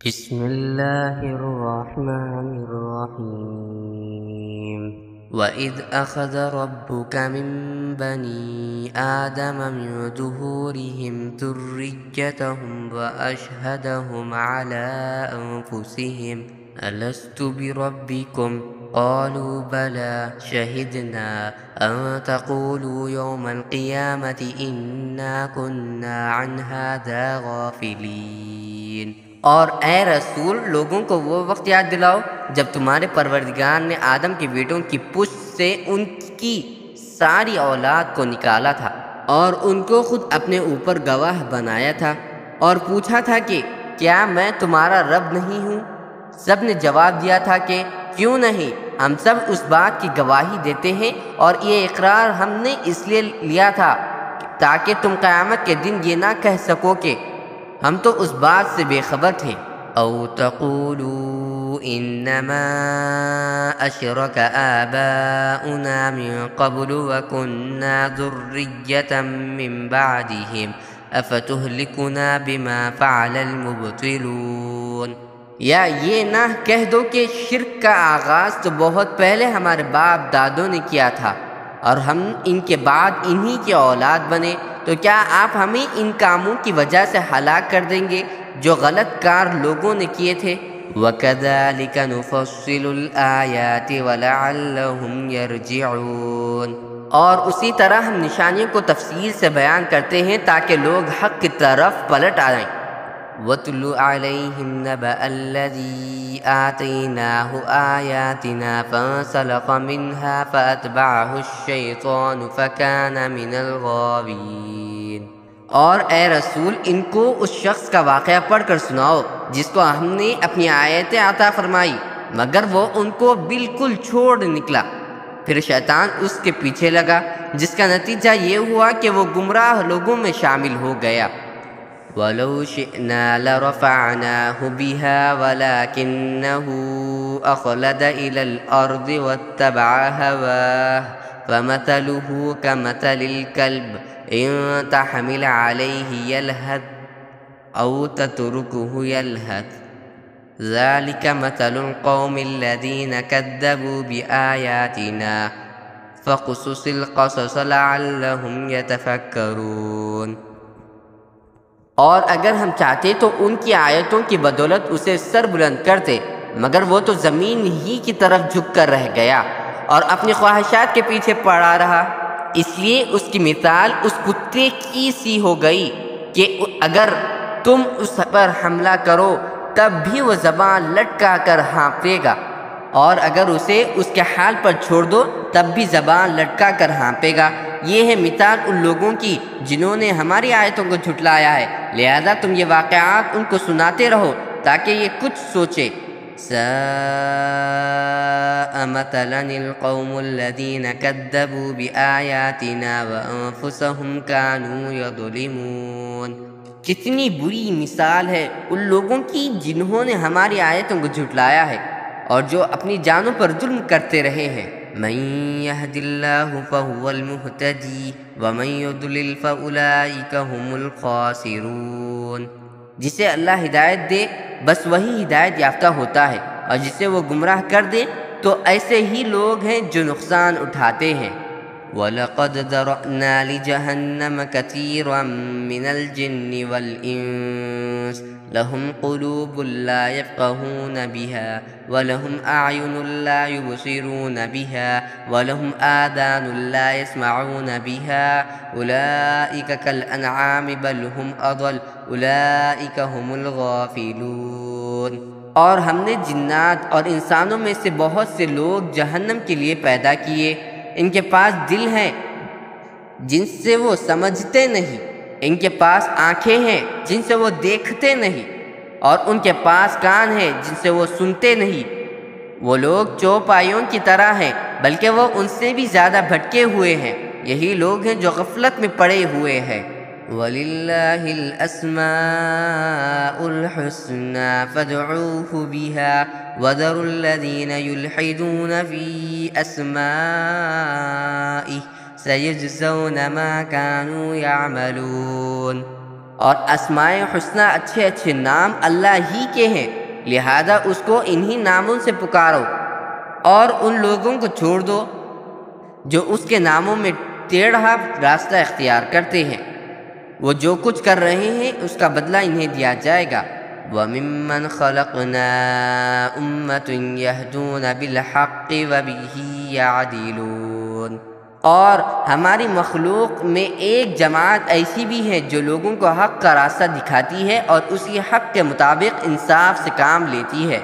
بسم الله الرحمن الرحيم وإذ أخذ ربك من بني آدم من ظهورهم ذريتهم وأشهدهم على أنفسهم ألست بربكم قالوا بلى شهدنا أن تقولوا يوم القيامة إنا كنا عن هذا غافلين۔ اور اے رسول لوگوں کو وہ وقت یاد دلاؤ جب تمہارے پروردگار نے آدم کے بیٹوں کی پشت سے ان کی ساری اولاد کو نکالا تھا اور ان کو خود اپنے اوپر گواہ بنایا تھا اور پوچھا تھا کہ کیا میں تمہارا رب نہیں ہوں؟ سب نے جواب دیا تھا کہ کیوں نہیں، ہم سب اس بات کی گواہی دیتے ہیں اور یہ اقرار ہم نے اس لیے لیا تھا تاکہ تم قیامت کے دن یہ نہ کہہ سکو کہ ہم تو اس بات سے بے خبر تھے۔ او تقولوا انما اشرک آباؤنا من قبل وكنا ذرية من بعدهم افتهلكنا بما فعل المبطلون۔ یا یہ نہ کہہ دو کہ شرک کا آغاز تو بہت پہلے ہمارے باپ دادوں نے کیا تھا اور ہم ان کے بعد انہی کے اولاد بنے، تو کیا آپ ہمیں ان کاموں کی وجہ سے ہلاک کر دیں گے جو غلط کار لوگوں نے کیے تھے؟ وَكَذَلِكَ نُفَصِّلُ الْآيَاتِ وَلَعَلَّهُمْ يَرْجِعُونَ۔ اور اسی طرح ہم نشانیوں کو تفصیل سے بیان کرتے ہیں تاکہ لوگ حق کی طرف پلٹ آئیں۔ وَاتْلُ عَلَيْهِمْ نَبَأَ الَّذِي آتَيْنَاهُ آيَاتِنَا فَانسَلَخَ مِنْهَا فَأَتْبَعَهُ الشَّيْطَانُ فَكَانَ مِنَ الْغَاوِينَ۔ اور اے رسول ان کو اس شخص کا واقعہ پڑھ کر سناؤ جس کو ہم نے اپنی آیتیں عطا فرمائی مگر وہ ان کو بالکل چھوڑ نکلا، پھر شیطان اس کے پیچھے لگا جس کا نتیجہ یہ ہوا کہ وہ گمراہ لوگوں میں شامل ہو گیا۔ وَلَوْ شِئْنَا لَرَفَعْنَاهُ بِهَا وَلَكِنَّهُ أَخْلَدَ إِلَى الْأَرْضِ وَاتَّبَعَ هَوَاهُ فَمَثَلُهُ كَمَثَلِ الْكَلْبِ إِن تَحْمِلْ عَلَيْهِ يَلْهَثْ أَوْ تَتْرُكْهُ يَلْهَثْ ذَلِكَ مَثَلُ الْقَوْمِ الَّذِينَ كَذَّبُوا بِآيَاتِنَا فَاقْصُصِ الْقَصَصَ لَعَلَّهُمْ يَتَفَكَّرُونَ۔ اور اگر ہم چاہتے تو ان کی آیتوں کی بدولت اسے سر بلند کرتے مگر وہ تو زمین ہی کی طرف جھک کر رہ گیا اور اپنی خواہشات کے پیچھے پڑا رہا، اس لیے اس کی مثال اس کتے کی سی ہو گئی کہ اگر تم اس پر حملہ کرو تب بھی وہ زبان لٹکا کر ہانپے گا اور اگر اسے اس کے حال پر چھوڑ دو تب بھی زبان لٹکا کر ہانپے گا۔ یہ ہے مثال ان لوگوں کی جنہوں نے ہماری آیتوں کو جھٹلایا ہے، لہذا تم یہ واقعات ان کو سناتے رہو تاکہ یہ کچھ سوچے۔ سَاءَ مَثَلًا الْقَوْمُ الَّذِينَ كَذَّبُوا بِآيَاتِنَا وَأَنفُسَهُمْ كَانُوا يَظْلِمُونَ۔ کتنی بری مثال ہے ان لوگوں کی جنہوں نے ہماری آیتوں کو جھٹلایا ہے اور جو اپنی جانوں پر ظلم کرتے رہے ہیں۔ مَن يَهْدِ اللَّهُ فَهُوَ الْمُهْتَدِي وَمَن يُضْلِلْ فَأُولَٰئِكَ هُمُ الْخَاسِرُونَ۔ جسے اللہ ہدایت دے بس وہی ہدایت یافتہ ہوتا ہے اور جسے وہ گمراہ کر دے تو ایسے ہی لوگ ہیں جو نقصان اٹھاتے ہیں۔ وَلَقَدْ ذَرَأْنَا لِجَهَنَّمَ كَثِيرًا مِنَ الْجِنِّ وَالْإِنسِ لَهُمْ قُلُوبٌ لَا يَفْقَهُونَ بِهَا وَلَهُمْ أَعْيُنٌ لَا يُبْصِرُونَ بِهَا وَلَهُمْ آذَانٌ لَا يَسْمَعُونَ بِهَا أُولَٰئِكَ كَالْأَنْعَامِ بَلْ هُمْ أَضَلُّ أُولَٰئِكَ هُمُ الْغَافِلُونَ۔ اور ہم نے جنات اور انسانوں میں سے بہت سے لوگ جہنم کے لیے پیدا کیے، ان کے پاس دل ہیں جن سے وہ سمجھتے نہیں، ان کے پاس آنکھیں ہیں جن سے وہ دیکھتے نہیں اور ان کے پاس کان ہیں جن سے وہ سنتے نہیں۔ وہ لوگ چوپایوں کی طرح ہیں بلکہ وہ ان سے بھی زیادہ بھٹکے ہوئے ہیں، یہی لوگ ہیں جو غفلت میں پڑے ہوئے ہیں۔ وَلِلَّهِ الْأَسْمَاءُ الْحُسْنَىٰ فَادْعُوهُ بِهَا وَذَرُوا الَّذِينَ يُلْحِدُونَ فِي أَسْمَائِهِ سَيُجْزَوْنَ مَا كَانُوا يَعْمَلُونَ۔ اور اسماء حسنہ اچھے اچھے نام اللہ ہی کے ہیں، لہذا اس کو انہی ناموں سے پکارو، اور ان لوگوں کو چھوڑ دو جو اس کے ناموں میں ٹیڑھا راستہ اختیار کرتے ہیں، وہ جو کچھ کر رہے ہیں اس کا بدلہ انہیں دیا جائے گا۔ وَمِمَّنْ خَلَقْنَا أُمَّةٌ يَهْدُونَ بِالْحَقِّ وَبِهِ يَعْدِلُونَ، اور ہماری مخلوق میں ایک جماعت ایسی بھی ہے جو لوگوں کو حق کا راستہ دکھاتی ہے اور اسی حق کے مطابق انصاف سے کام لیتی ہے۔